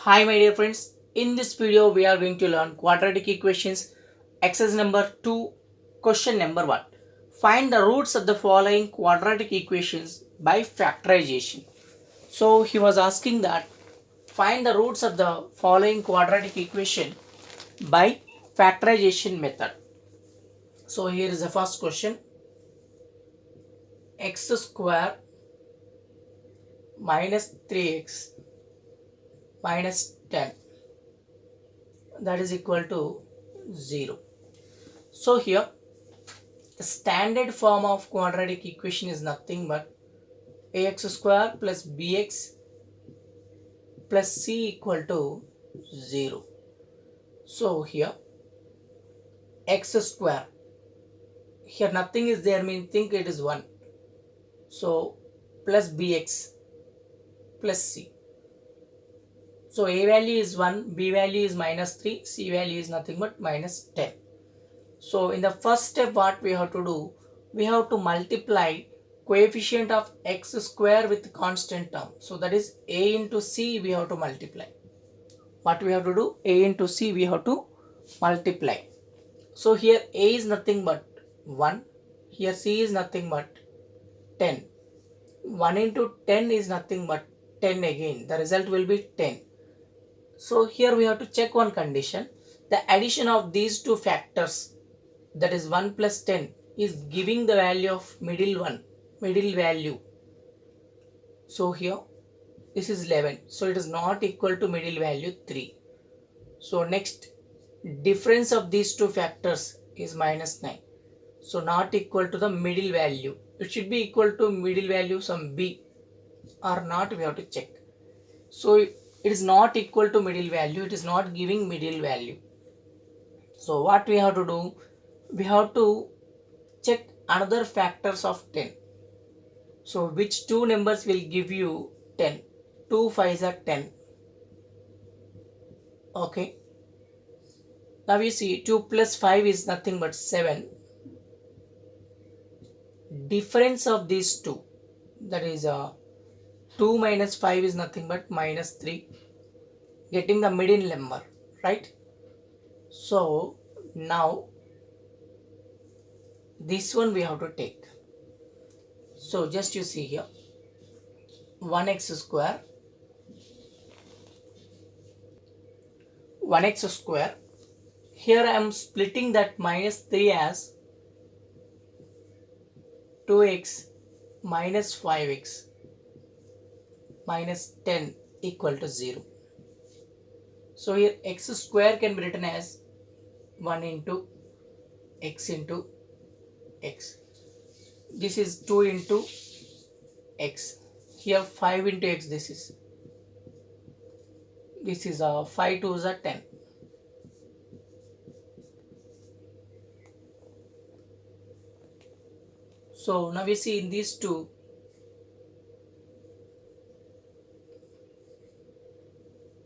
Hi my dear friends, in this video we are going to learn quadratic equations, exercise number 2, question number 1. Find the roots of the following quadratic equations by factorization. So he was asking that find the roots of the following quadratic equation by factorization method. So here is the first question, x square minus 3x minus 10, that is equal to 0. So here the standard form of quadratic equation is nothing but ax square plus bx plus c equal to 0. So here x square, here nothing is there, mean think it is 1. So plus bx plus c. So a value is 1, b value is minus 3, c value is nothing but minus 10. So in the first step what we have to do, we have to multiply coefficient of x square with constant term. So that is a into c we have to multiply. What we have to do, a into c we have to multiply. So here a is nothing but 1, here c is nothing but 10. 1 into 10 is nothing but 10 again, the result will be 10. So here we have to check one condition, the addition of these two factors, that is 1 plus 10, is giving the value of middle value. So here this is 11, so it is not equal to middle value 3. So next, difference of these two factors is minus 9, so not equal to the middle value. It should be equal to middle value some b or not, we have to check. So it is not equal to middle value, it is not giving middle value. So what we have to do, we have to check another factors of 10. So which two numbers will give you 10? 2 5s are 10. Okay. Now you see 2 plus 5 is nothing but 7. Difference of these two, that is 2 minus 5 is nothing but minus 3. Getting the middle number, right? So now this one we have to take. So just you see here 1x square, 1x square. Here I am splitting that minus 3 as 2x minus 5x minus 10 equal to 0. So here x square can be written as 1 into x into x. This is 2 into x. Here 5 into x, this is 5 2s are 10. So now we see in these two,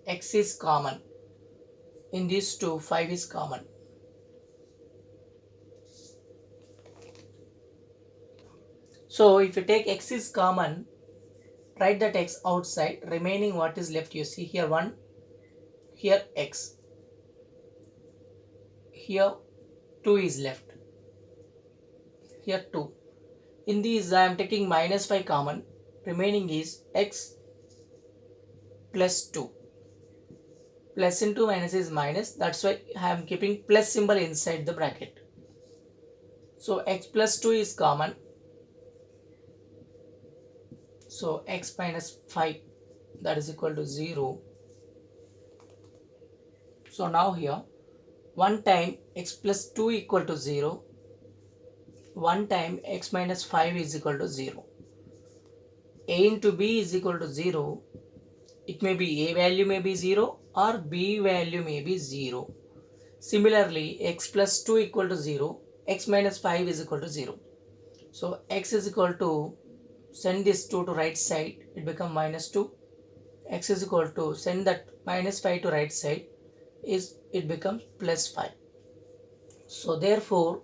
x is common. In these two, 5 is common. So if you take x is common, write that x outside, remaining what is left, you see here 1, here x, here 2 is left, here 2. In these I am taking minus 5 common, remaining is x plus 2. Plus into minus is minus, that's why I am keeping plus symbol inside the bracket. So x plus 2 is common. So x minus 5, that is equal to 0. So now here 1 time x plus 2 equal to 0, 1 time x minus 5 is equal to 0. A into b is equal to 0. It may be a value may be 0 or b value may be 0. Similarly, x plus 2 equal to 0, x minus 5 is equal to 0. So x is equal to, send this 2 to right side, it become minus 2. X is equal to, send that minus 5 to right side, it becomes plus 5. So therefore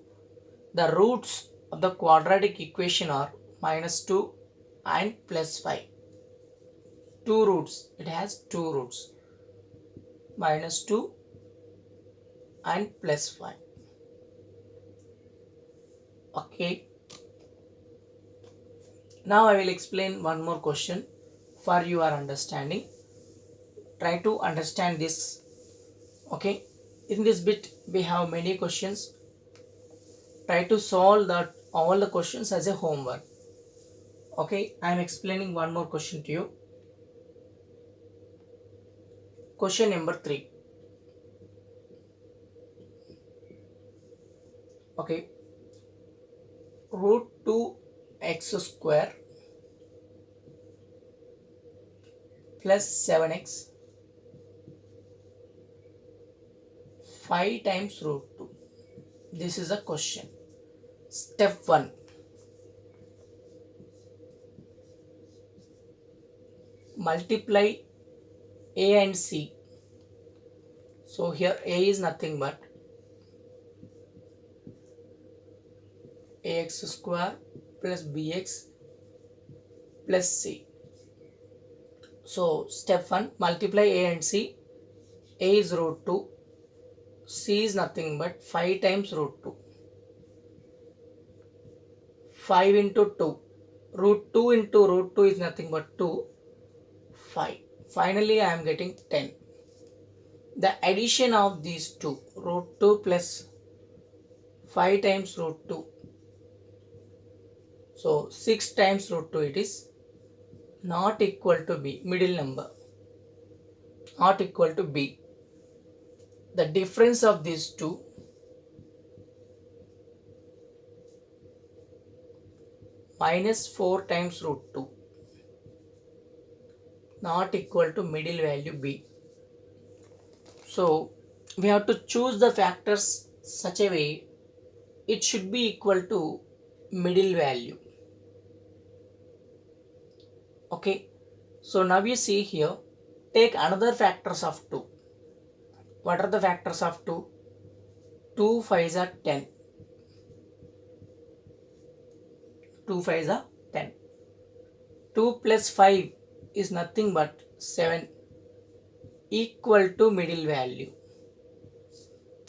the roots of the quadratic equation are minus 2 and plus 5. Two roots, it has two roots. minus 2 and plus 5. Okay. Now I will explain one more question for your understanding. Try to understand this. Okay. In this bit we have many questions. Try to solve that all the questions as a homework. Okay. I am explaining one more question to you. Question number 3. Okay. Root 2 x square plus 7x 5 times root 2. This is a question. Step 1. Multiply a and c. So here a is nothing but ax square plus bx plus c. So step 1, multiply a and c. A is root 2, c is nothing but 5 times root 2. 5 into 2. Root 2 into root 2 is nothing but 2. 5. Finally I am getting 10. The addition of these two, root 2 plus 5 times root 2. So 6 times root 2 it is not equal to b, middle number, not equal to b. The difference of these two minus 4 times root 2 not equal to middle value b. So we have to choose the factors such a way it should be equal to middle value. Okay, so now you see here, take another factors of 2. What are the factors of 2? 2 5s are 10. 2 5s are 10. 2 plus 5 is nothing but 7, equal to middle value.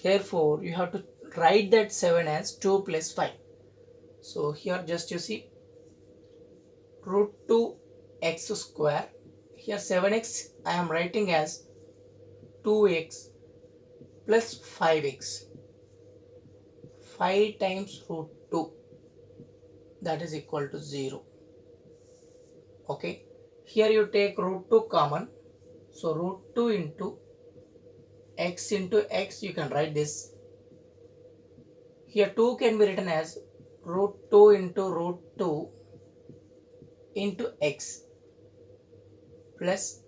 Therefore, you have to write that 7 as 2 plus 5. So here just you see root 2 x square. Here 7x I am writing as 2x plus 5x. 5 times root 2, that is equal to 0. Okay. Here you take root 2 common. So root 2 into x, you can write this. Here 2 can be written as root 2 into root 2 into x plus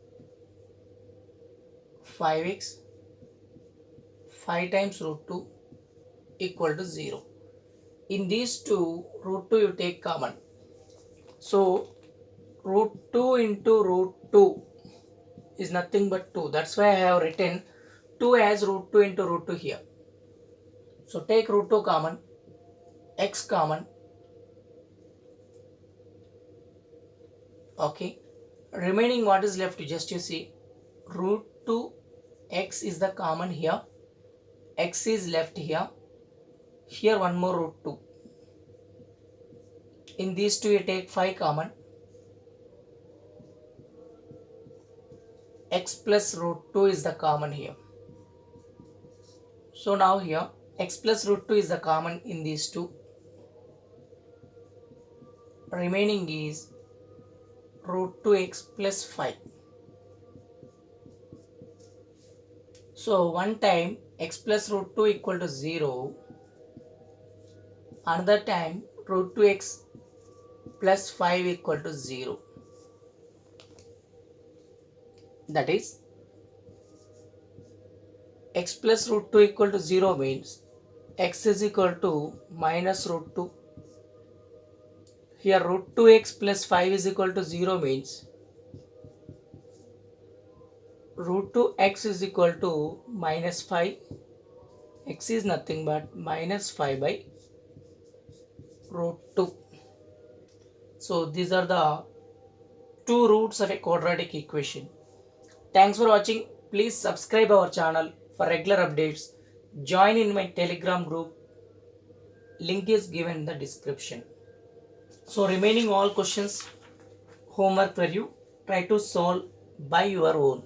5x, 5 times root 2 equal to 0. In these two, root 2 you take common. So root 2 into root 2 is nothing but 2. That's why I have written 2 as root 2 into root 2 here. So take root 2 common, x common. Okay. Remaining what is left, just you see root 2 x is the common here. X is left here. Here one more root 2. In these two you take 5 common. X plus root 2 is the common here. So now here x plus root 2 is the common in these two. Remaining is root 2x plus 5. So one time x plus root 2 equal to 0. Another time root 2x plus 5 equal to 0. That is x plus root 2 equal to 0 means x is equal to minus root 2. Here root 2x plus 5 is equal to 0 means root 2x is equal to minus 5. X is nothing but minus 5 by root 2. So these are the two roots of a quadratic equation. Thanks for watching. please subscribe our channel for regular updates. Join in my Telegram group. Link is given in the description. So remaining all questions homework for you. Try to solve by your own.